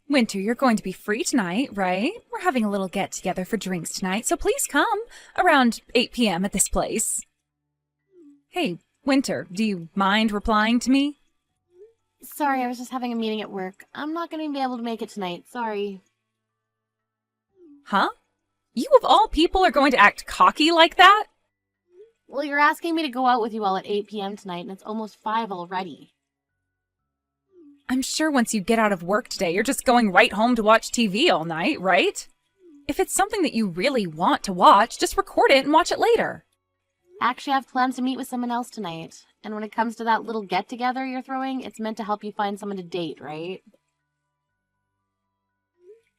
Winter, you're going to be free tonight, right? We're having a little get-together for drinks tonight, so please come around 8 p.m. at this place. Hey, Winter, do you mind replying to me? Sorry, I was just having a meeting at work. I'm not going to be able to make it tonight. Sorry. Huh? You of all people are going to act cocky like that? Well, you're asking me to go out with you all at 8 p.m. tonight, and it's almost 5 already. I'm sure once you get out of work today, you're just going right home to watch TV all night, right? If it's something that you really want to watch, just record it and watch it later. Actually, I have plans to meet with someone else tonight. And when it comes to that little get-together you're throwing, it's meant to help you find someone to date, right?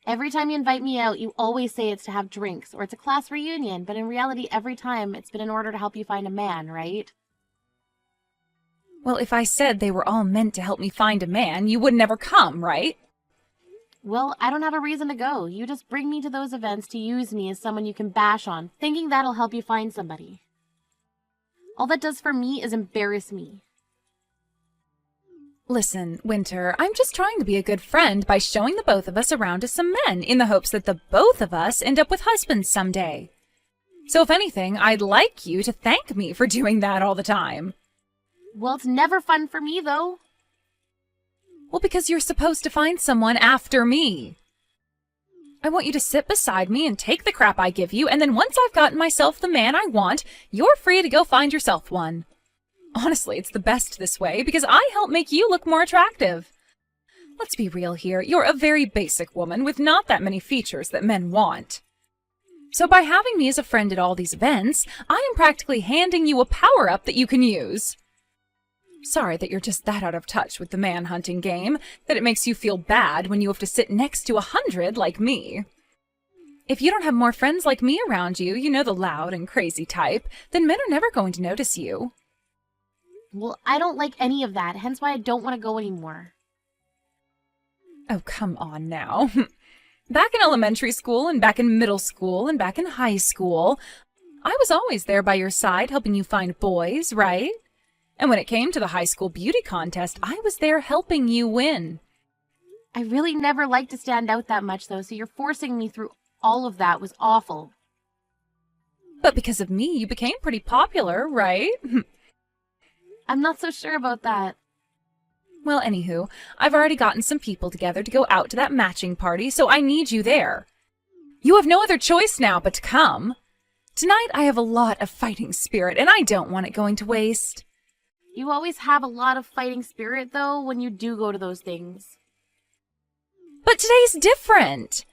Every time you invite me out, you always say it's to have drinks, or it's a class reunion, but in reality, every time, it's been in order to help you find a man, right? Well, if I said they were all meant to help me find a man, you would never come, right? Well, I don't have a reason to go. You just bring me to those events to use me as someone you can bash on, thinking that'll help you find somebody. All that does for me is embarrass me. Listen, Winter, I'm just trying to be a good friend by showing the both of us around to some men in the hopes that the both of us end up with husbands someday. So if anything, I'd like you to thank me for doing that all the time. Well, it's never fun for me, though. Well, because you're supposed to find someone after me. I want you to sit beside me and take the crap I give you, and then once I've gotten myself the man I want, you're free to go find yourself one. Honestly, it's the best this way, because I help make you look more attractive. Let's be real here, you're a very basic woman with not that many features that men want. So by having me as a friend at all these events, I am practically handing you a power-up that you can use. Sorry that you're just that out of touch with the man-hunting game, that it makes you feel bad when you have to sit next to 100 like me. If you don't have more friends like me around you, you know, the loud and crazy type, then men are never going to notice you. Well, I don't like any of that, hence why I don't want to go anymore. Oh, come on now. Back in elementary school, and back in middle school, and back in high school, I was always there by your side helping you find boys, right? And when it came to the high school beauty contest, I was there helping you win. I really never liked to stand out that much, though, so you're forcing me through all of that was awful. But because of me, you became pretty popular, right? I'm not so sure about that. Well, anywho, I've already gotten some people together to go out to that matching party, so I need you there. You have no other choice now but to come. Tonight I have a lot of fighting spirit, and I don't want it going to waste. You always have a lot of fighting spirit, though, when you do go to those things. But today's different.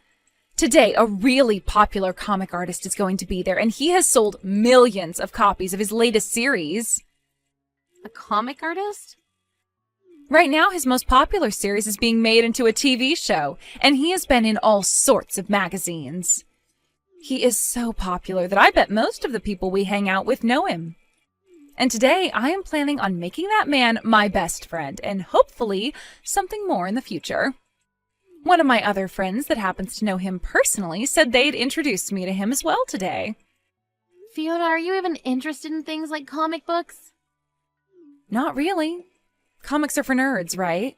Today, a really popular comic artist is going to be there, and he has sold millions of copies of his latest series. A comic artist? Right now, his most popular series is being made into a TV show, and he has been in all sorts of magazines. He is so popular that I bet most of the people we hang out with know him. And today, I am planning on making that man my best friend, and hopefully something more in the future. One of my other friends that happens to know him personally said they'd introduce me to him as well today. Fiona, are you even interested in things like comic books? Not really. Comics are for nerds, right?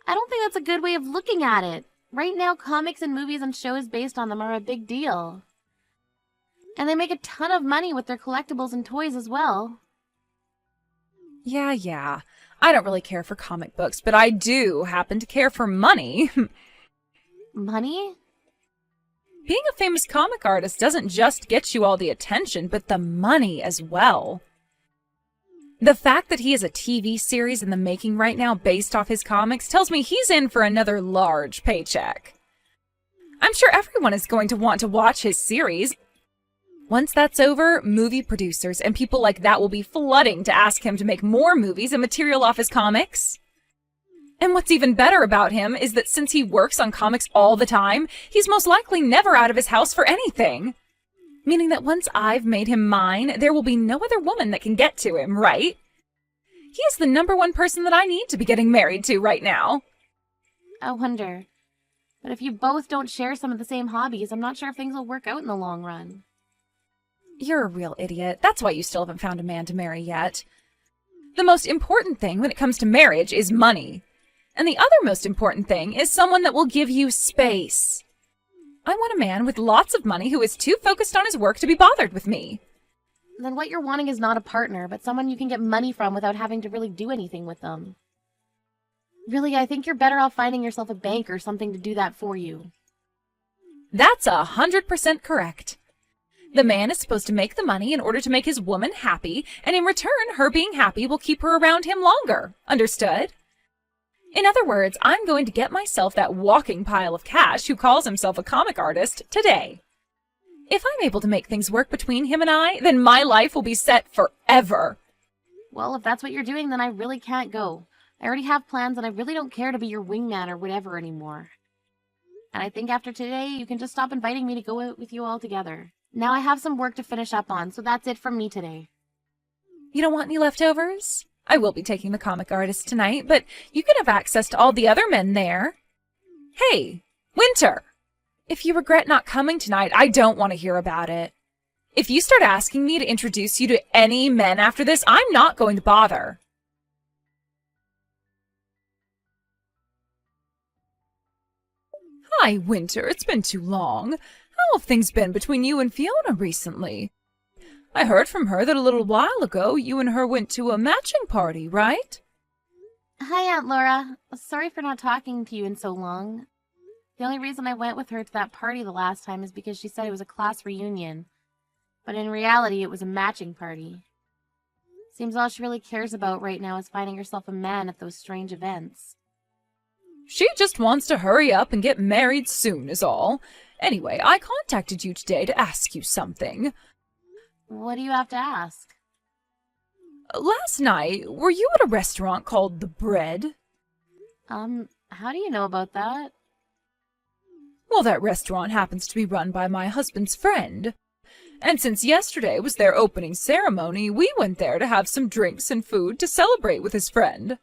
I don't think that's a good way of looking at it. Right now, comics and movies and shows based on them are a big deal. And they make a ton of money with their collectibles and toys as well. Yeah. I don't really care for comic books, but I do happen to care for money. Money? Being a famous comic artist doesn't just get you all the attention, but the money as well. The fact that he has a TV series in the making right now based off his comics tells me he's in for another large paycheck. I'm sure everyone is going to want to watch his series. Once that's over, movie producers and people like that will be flooding to ask him to make more movies and material off his comics. And what's even better about him is that since he works on comics all the time, he's most likely never out of his house for anything. Meaning that once I've made him mine, there will be no other woman that can get to him, right? He is the #1 person that I need to be getting married to right now. I wonder. But if you both don't share some of the same hobbies, I'm not sure if things will work out in the long run. You're a real idiot. That's why you still haven't found a man to marry yet. The most important thing when it comes to marriage is money. And the other most important thing is someone that will give you space. I want a man with lots of money who is too focused on his work to be bothered with me. Then what you're wanting is not a partner, but someone you can get money from without having to really do anything with them. Really, I think you're better off finding yourself a bank or something to do that for you. That's 100% correct. The man is supposed to make the money in order to make his woman happy, and in return, her being happy will keep her around him longer. Understood? In other words, I'm going to get myself that walking pile of cash who calls himself a comic artist today. If I'm able to make things work between him and I, then my life will be set forever. Well, if that's what you're doing, then I really can't go. I already have plans, and I really don't care to be your wingman or whatever anymore. And I think after today, you can just stop inviting me to go out with you all together. Now I have some work to finish up on, so that's it from me today. You don't want any leftovers? I will be taking the comic artist tonight, but you can have access to all the other men there. Hey, Winter! If you regret not coming tonight, I don't want to hear about it. If you start asking me to introduce you to any men after this, I'm not going to bother. Hi, Winter. It's been too long. How have things been between you and Fiona recently? I heard from her that a little while ago you and her went to a matching party, right? Hi, Aunt Laura. Sorry for not talking to you in so long. The only reason I went with her to that party the last time is because she said it was a class reunion. But in reality, it was a matching party. Seems all she really cares about right now is finding herself a man at those strange events. She just wants to hurry up and get married soon is all. Anyway, I contacted you today to ask you something. What do you have to ask? Last night, were you at a restaurant called The Bread? How do you know about that? Well, that restaurant happens to be run by my husband's friend. And since yesterday was their opening ceremony, we went there to have some drinks and food to celebrate with his friend.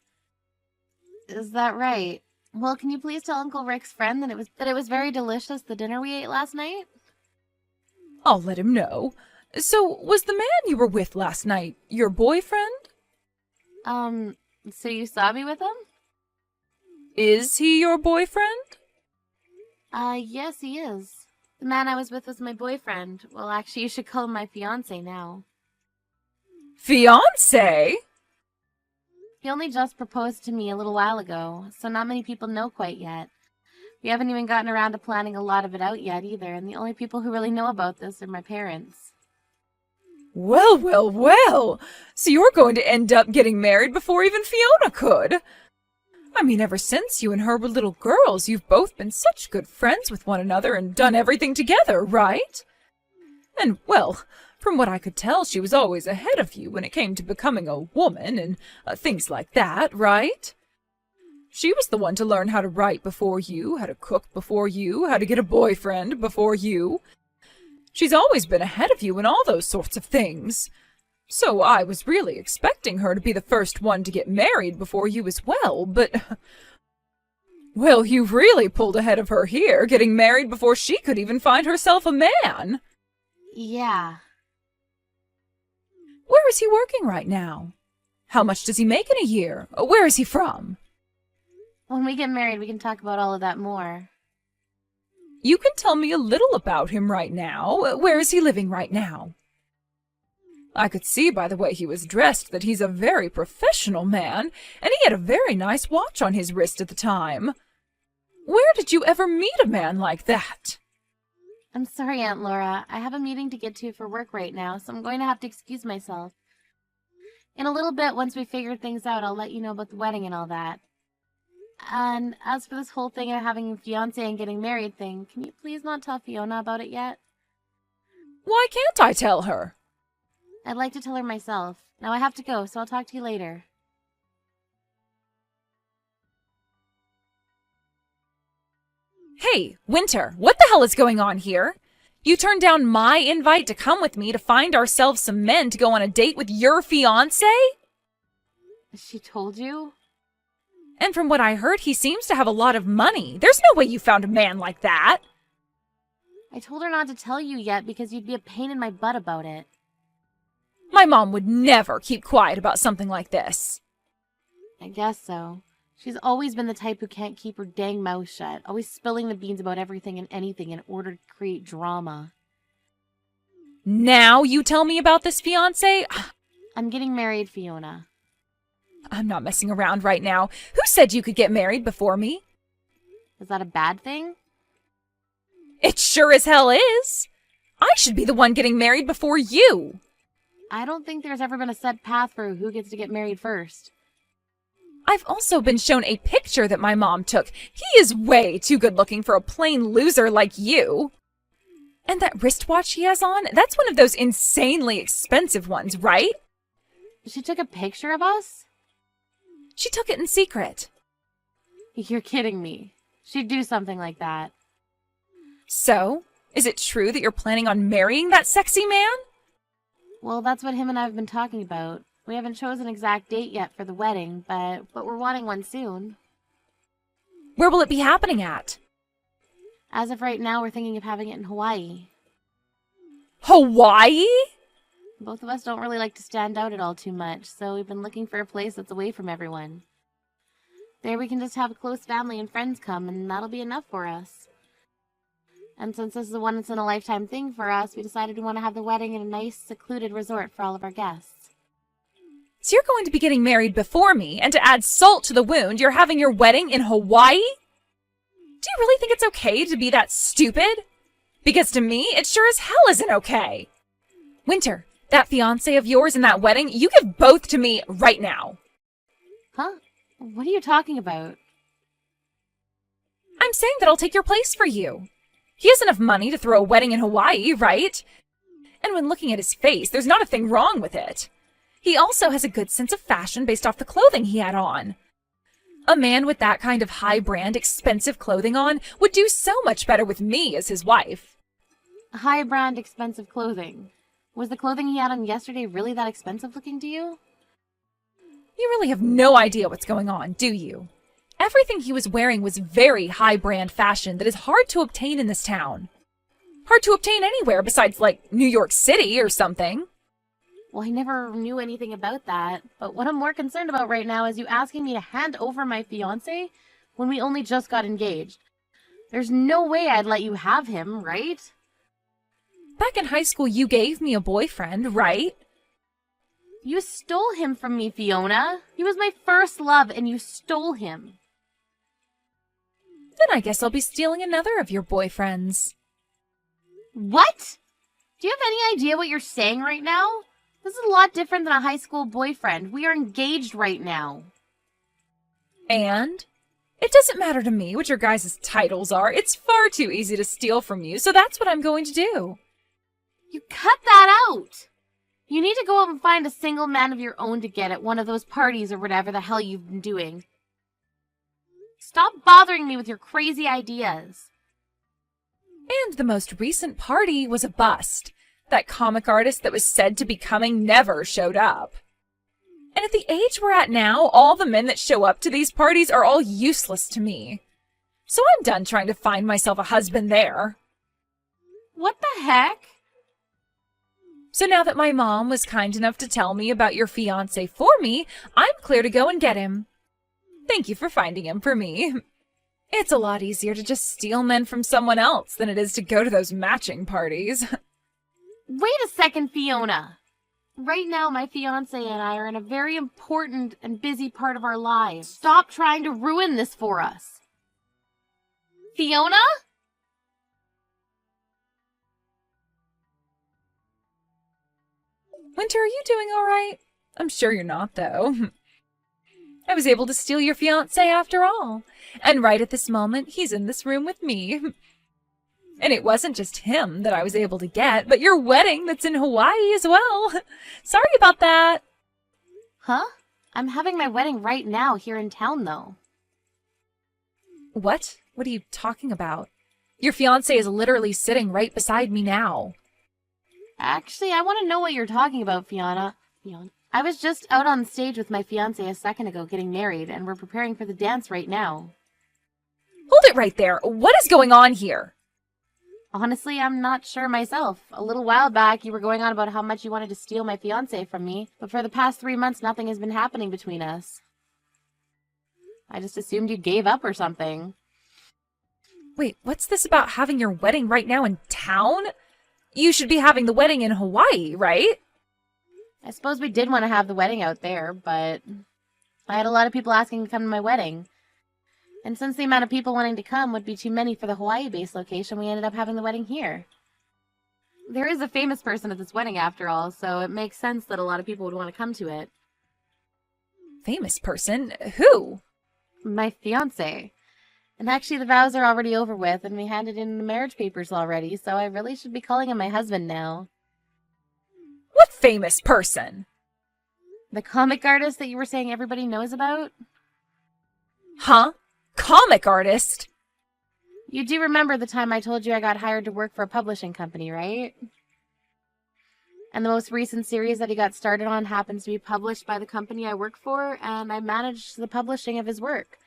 Is that right? Well, can you please tell Uncle Rick's friend that it was very delicious, the dinner we ate last night? I'll let him know. So, was the man you were with last night your boyfriend? So you saw me with him? Is he your boyfriend? Yes, he is. The man I was with was my boyfriend. Well, actually, you should call him my fiancé now. Fiancé? He only just proposed to me a little while ago, so not many people know quite yet. We haven't even gotten around to planning a lot of it out yet either, and the only people who really know about this are my parents. Well, well, well! So you're going to end up getting married before even Fiona could! I mean, ever since you and her were little girls, you've both been such good friends with one another and done everything together, right? And, well, from what I could tell, she was always ahead of you when it came to becoming a woman and things like that, right? She was the one to learn how to write before you, how to cook before you, how to get a boyfriend before you. She's always been ahead of you in all those sorts of things. So I was really expecting her to be the first one to get married before you as well, but... Well, you've really pulled ahead of her here, getting married before she could even find herself a man. Yeah. Where is he working right now? How much does he make in a year? Where is he from? When we get married, we can talk about all of that more. You can tell me a little about him right now. Where is he living right now? I could see by the way he was dressed that he's a very professional man, and he had a very nice watch on his wrist at the time. Where did you ever meet a man like that? I'm sorry, Aunt Laura. I have a meeting to get to for work right now, so I'm going to have to excuse myself. In a little bit, once we figure things out, I'll let you know about the wedding and all that. And as for this whole thing of having a fiancé and getting married thing, can you please not tell Fiona about it yet? Why can't I tell her? I'd like to tell her myself. Now I have to go, so I'll talk to you later. Hey, Winter, what the hell is going on here? You turned down my invite to come with me to find ourselves some men to go on a date with your fiancé? She told you? And from what I heard, he seems to have a lot of money. There's no way you found a man like that. I told her not to tell you yet because you'd be a pain in my butt about it. My mom would never keep quiet about something like this. I guess so. She's always been the type who can't keep her dang mouth shut, always spilling the beans about everything and anything in order to create drama. Now you tell me about this fiancé? I'm getting married, Fiona. I'm not messing around right now. Who said you could get married before me? Is that a bad thing? It sure as hell is. I should be the one getting married before you. I don't think there's ever been a set path for who gets to get married first. I've also been shown a picture that my mom took. He is way too good looking for a plain loser like you. And that wristwatch he has on, that's one of those insanely expensive ones, right? She took a picture of us? She took it in secret. You're kidding me. She'd do something like that. So, is it true that you're planning on marrying that sexy man? Well, that's what him and I have been talking about. We haven't chosen an exact date yet for the wedding, but we're wanting one soon. Where will it be happening at? As of right now, we're thinking of having it in Hawaii. Hawaii? Both of us don't really like to stand out at all too much, so we've been looking for a place that's away from everyone. There we can just have a close family and friends come, and that'll be enough for us. And since this is a once-in-a-lifetime thing for us, we decided we want to have the wedding in a nice, secluded resort for all of our guests. So you're going to be getting married before me, and to add salt to the wound, you're having your wedding in Hawaii? Do you really think it's okay to be that stupid? Because to me, it sure as hell isn't okay. Winter, that fiancé of yours and that wedding, you give both to me right now. Huh? What are you talking about? I'm saying that I'll take your place for you. He has enough money to throw a wedding in Hawaii, right? And when looking at his face, there's not a thing wrong with it. He also has a good sense of fashion based off the clothing he had on. A man with that kind of high-brand, expensive clothing on would do so much better with me as his wife. High-brand, expensive clothing. Was the clothing he had on yesterday really that expensive looking to you? You really have no idea what's going on, do you? Everything he was wearing was very high-brand fashion that is hard to obtain in this town. Hard to obtain anywhere besides, like, New York City or something. Well, I never knew anything about that, but what I'm more concerned about right now is you asking me to hand over my fiancé when we only just got engaged. There's no way I'd let you have him, right? Back in high school, you gave me a boyfriend, right? You stole him from me, Fiona. He was my first love, and you stole him. Then I guess I'll be stealing another of your boyfriends. What? Do you have any idea what you're saying right now? This is a lot different than a high school boyfriend. We are engaged right now. And? It doesn't matter to me what your guys' titles are. It's far too easy to steal from you, so that's what I'm going to do. You cut that out! You need to go out and find a single man of your own to get at one of those parties or whatever the hell you've been doing. Stop bothering me with your crazy ideas. And the most recent party was a bust. That comic artist that was said to be coming never showed up. And at the age we're at now, all the men that show up to these parties are all useless to me. So I'm done trying to find myself a husband there. What the heck? So now that my mom was kind enough to tell me about your fiancé for me, I'm clear to go and get him. Thank you for finding him for me. It's a lot easier to just steal men from someone else than it is to go to those matching parties. Wait a second, Fiona. Right now, my fiancé and I are in a very important and busy part of our lives. Stop trying to ruin this for us. Fiona? Winter, are you doing all right? I'm sure you're not, though. I was able to steal your fiancé after all. And right at this moment, he's in this room with me. And it wasn't just him that I was able to get, but your wedding that's in Hawaii as well. Sorry about that. Huh? I'm having my wedding right now here in town, though. What? What are you talking about? Your fiancé is literally sitting right beside me now. Actually, I want to know what you're talking about, Fiona. I was just out on stage with my fiancé a second ago getting married, and we're preparing for the dance right now. Hold it right there. What is going on here? Honestly, I'm not sure myself. A little while back, you were going on about how much you wanted to steal my fiancé from me, but for the past 3 months, nothing has been happening between us. I just assumed you gave up or something. Wait, what's this about having your wedding right now in town? You should be having the wedding in Hawaii, right? I suppose we did want to have the wedding out there, but I had a lot of people asking to come to my wedding. And since the amount of people wanting to come would be too many for the Hawaii-based location, we ended up having the wedding here. There is a famous person at this wedding after all, so it makes sense that a lot of people would want to come to it. Famous person? Who? My fiancé. And actually the vows are already over with, and we handed in the marriage papers already, so I really should be calling him my husband now. What famous person? The comic artist that you were saying everybody knows about? Huh? Comic artist? You do remember the time I told you I got hired to work for a publishing company, right? And the most recent series that he got started on happens to be published by the company I work for, and I managed the publishing of his work.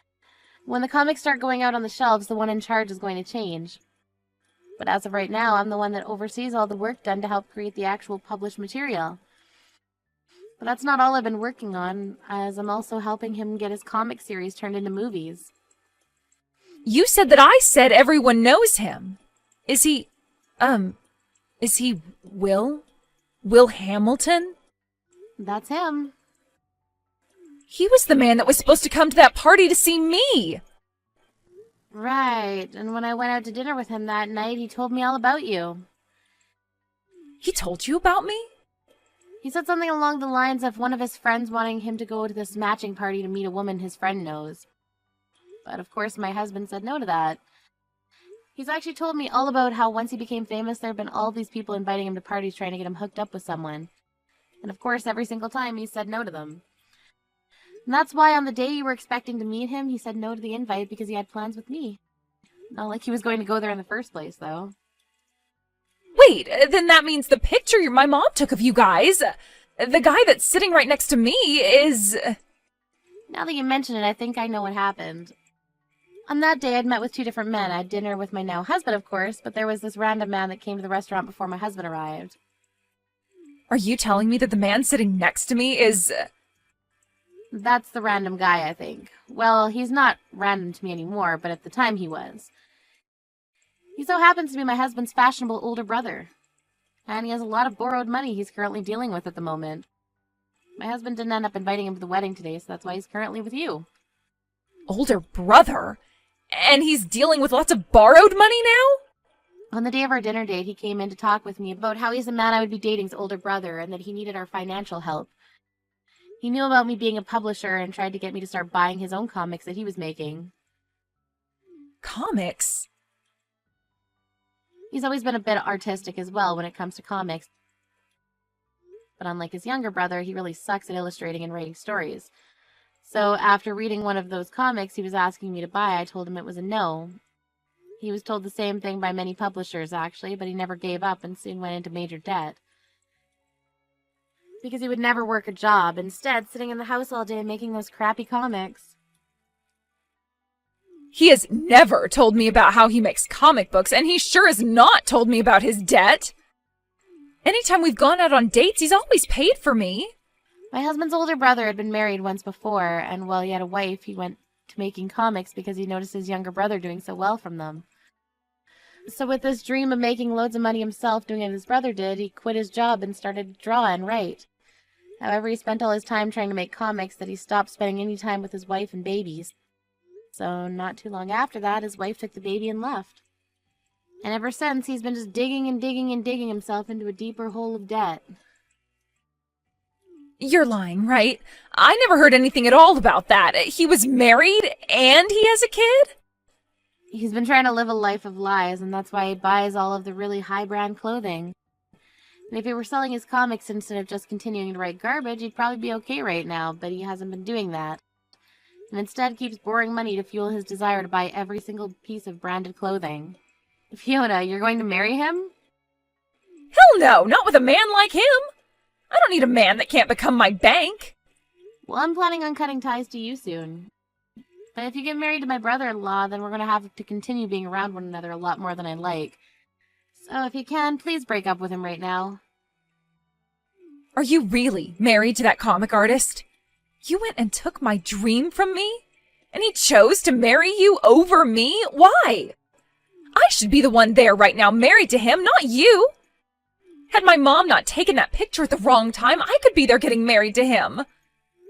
When the comics start going out on the shelves, the one in charge is going to change. But as of right now, I'm the one that oversees all the work done to help create the actual published material. But that's not all I've been working on, as I'm also helping him get his comic series turned into movies. You said that I said everyone knows him. Is he Will? Will Hamilton? That's him. He was the man that was supposed to come to that party to see me. Right, and when I went out to dinner with him that night, he told me all about you. He told you about me? He said something along the lines of one of his friends wanting him to go to this matching party to meet a woman his friend knows. But of course my husband said no to that. He's actually told me all about how once he became famous, there have been all these people inviting him to parties trying to get him hooked up with someone. And of course every single time he said no to them. And that's why on the day you were expecting to meet him, he said no to the invite because he had plans with me. Not like he was going to go there in the first place, though. Wait, then that means the picture my mom took of you guys, the guy that's sitting right next to me is... Now that you mention it, I think I know what happened. On that day, I'd met with 2 different men. I had dinner with my now husband, of course, but there was this random man that came to the restaurant before my husband arrived. Are you telling me that the man sitting next to me is... That's the random guy, I think. Well, he's not random to me anymore, but at the time he was. He so happens to be my husband's fashionable older brother. And he has a lot of borrowed money he's currently dealing with at the moment. My husband didn't end up inviting him to the wedding today, so that's why he's currently with you. Older brother? And he's dealing with lots of borrowed money now? On the day of our dinner date, he came in to talk with me about how he's the man I would be dating's older brother and that he needed our financial help. He knew about me being a publisher and tried to get me to start buying his own comics that he was making. Comics? He's always been a bit artistic as well when it comes to comics. But unlike his younger brother, he really sucks at illustrating and writing stories. So after reading one of those comics he was asking me to buy, I told him it was a no. He was told the same thing by many publishers, actually, but he never gave up and soon went into major debt. Because he would never work a job, instead sitting in the house all day making those crappy comics. He has never told me about how he makes comic books, and he sure has not told me about his debt. Anytime we've gone out on dates, he's always paid for me. My husband's older brother had been married once before, and while he had a wife, he went to making comics because he noticed his younger brother doing so well from them. So with this dream of making loads of money himself doing what his brother did, he quit his job and started to draw and write. However, he spent all his time trying to make comics that he stopped spending any time with his wife and babies. So not too long after that, his wife took the baby and left. And ever since, he's been just digging and digging and digging himself into a deeper hole of debt. You're lying, right? I never heard anything at all about that. He was married and he has a kid? He's been trying to live a life of lies, and that's why he buys all of the really high-brand clothing. And if he were selling his comics instead of just continuing to write garbage, he'd probably be okay right now, but he hasn't been doing that. And instead keeps borrowing money to fuel his desire to buy every single piece of branded clothing. Fiona, you're going to marry him? Hell no, not with a man like him. I don't need a man that can't become my bank. Well, I'm planning on cutting ties to you soon. But if you get married to my brother-in-law, then we're going to have to continue being around one another a lot more than I like. So if you can, please break up with him right now. Are you really married to that comic artist? You went and took my dream from me? And he chose to marry you over me? Why? I should be the one there right now, married to him, not you. Had my mom not taken that picture at the wrong time, I could be there getting married to him.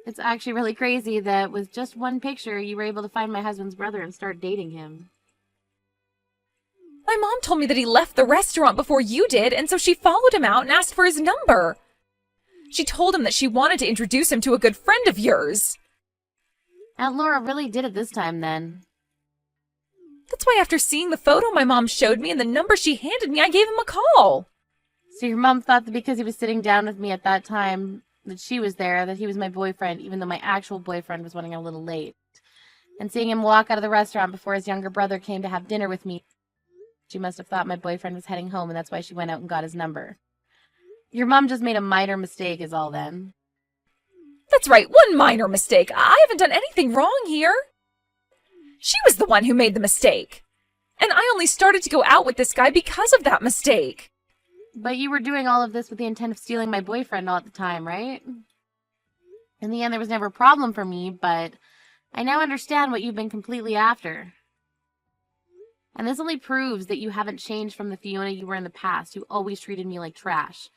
It's actually really crazy that with just one picture, you were able to find my husband's brother and start dating him. My mom told me that he left the restaurant before you did, and so she followed him out and asked for his number. She told him that she wanted to introduce him to a good friend of yours. Aunt Laura really did it this time, then. That's why after seeing the photo my mom showed me and the number she handed me, I gave him a call. So your mom thought that because he was sitting down with me at that time, that she was there, that he was my boyfriend, even though my actual boyfriend was running a little late. And seeing him walk out of the restaurant before his younger brother came to have dinner with me, she must have thought my boyfriend was heading home, and that's why she went out and got his number. Your mom just made a minor mistake is all then. That's right, one minor mistake. I haven't done anything wrong here. She was the one who made the mistake. And I only started to go out with this guy because of that mistake. But you were doing all of this with the intent of stealing my boyfriend all at the time, right? In the end, there was never a problem for me, but I now understand what you've been completely after. And this only proves that you haven't changed from the Fiona you were in the past, who always treated me like trash.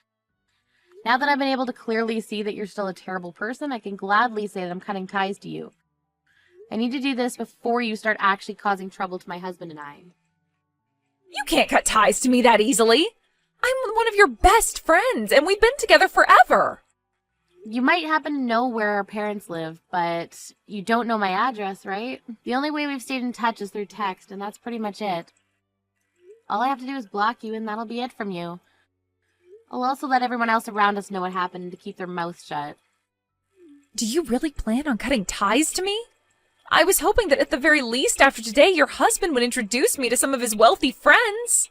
Now that I've been able to clearly see that you're still a terrible person, I can gladly say that I'm cutting ties to you. I need to do this before you start actually causing trouble to my husband and I. You can't cut ties to me that easily. I'm one of your best friends, and we've been together forever. You might happen to know where our parents live, but you don't know my address, right? The only way we've stayed in touch is through text, and that's pretty much it. All I have to do is block you, and that'll be it from you. I'll also let everyone else around us know what happened and to keep their mouths shut. Do you really plan on cutting ties to me? I was hoping that at the very least after today your husband would introduce me to some of his wealthy friends.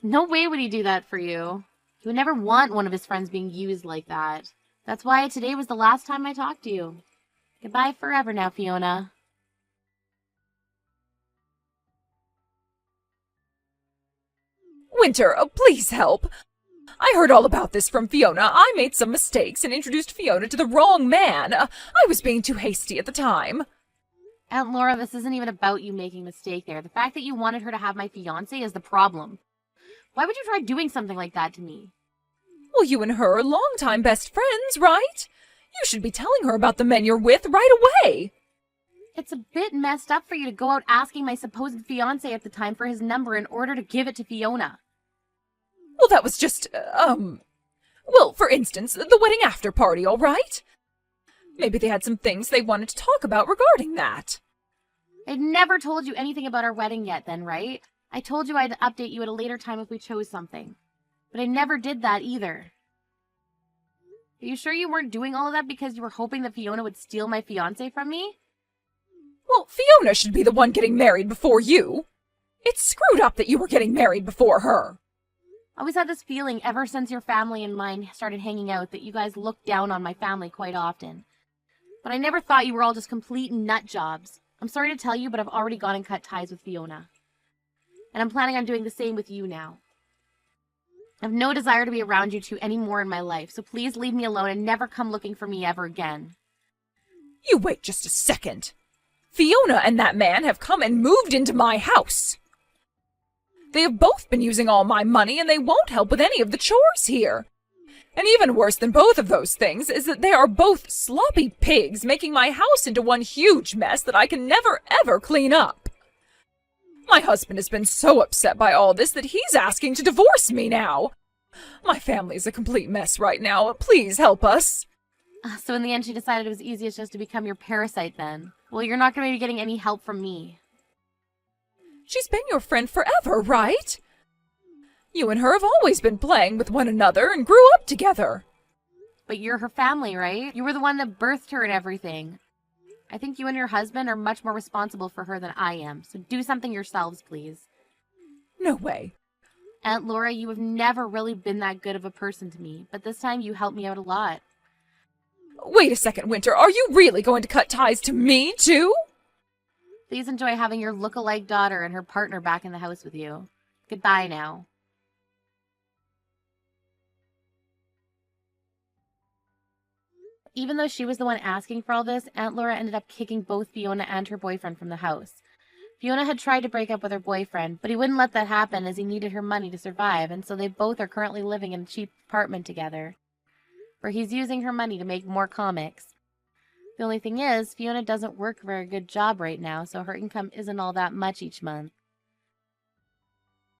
No way would he do that for you. He would never want one of his friends being used like that. That's why today was the last time I talked to you. Goodbye forever now, Fiona. Winter, please help. I heard all about this from Fiona. I made some mistakes and introduced Fiona to the wrong man. I was being too hasty at the time. Aunt Laura, this isn't even about you making a mistake there. The fact that you wanted her to have my fiancé is the problem. Why would you try doing something like that to me? Well, you and her are longtime best friends, right? You should be telling her about the men you're with right away. It's a bit messed up for you to go out asking my supposed fiancé at the time for his number in order to give it to Fiona. Well, that was just, well, for instance, the wedding after party, all right? Maybe they had some things they wanted to talk about regarding that. I'd never told you anything about our wedding yet then, right? I told you I'd update you at a later time if we chose something. But I never did that either. Are you sure you weren't doing all of that because you were hoping that Fiona would steal my fiancé from me? Well, Fiona should be the one getting married before you. It's screwed up that you were getting married before her. I always had this feeling ever since your family and mine started hanging out that you guys looked down on my family quite often. But I never thought you were all just complete nut jobs. I'm sorry to tell you, but I've already gone and cut ties with Fiona. And I'm planning on doing the same with you now. I have no desire to be around you two anymore in my life, so please leave me alone and never come looking for me ever again. You wait just a second. Fiona and that man have come and moved into my house. They have both been using all my money, and they won't help with any of the chores here. And even worse than both of those things is that they are both sloppy pigs, making my house into one huge mess that I can never ever clean up. My husband has been so upset by all this that he's asking to divorce me now. My family's a complete mess right now. Please help us. So in the end, she decided it was easiest just to become your parasite then. Well, you're not going to be getting any help from me. She's been your friend forever, right? You and her have always been playing with one another and grew up together. But you're her family, right? You were the one that birthed her and everything. I think you and your husband are much more responsible for her than I am, so do something yourselves, please. No way. Aunt Laura, you have never really been that good of a person to me, but this time you helped me out a lot. Wait a second, Winter. Are you really going to cut ties to me, too? Please enjoy having your look-alike daughter and her partner back in the house with you. Goodbye now. Even though she was the one asking for all this, Aunt Laura ended up kicking both Fiona and her boyfriend from the house. Fiona had tried to break up with her boyfriend, but he wouldn't let that happen as he needed her money to survive, and so they both are currently living in a cheap apartment together, where he's using her money to make more comics. The only thing is, Fiona doesn't work a very good job right now, so her income isn't all that much each month.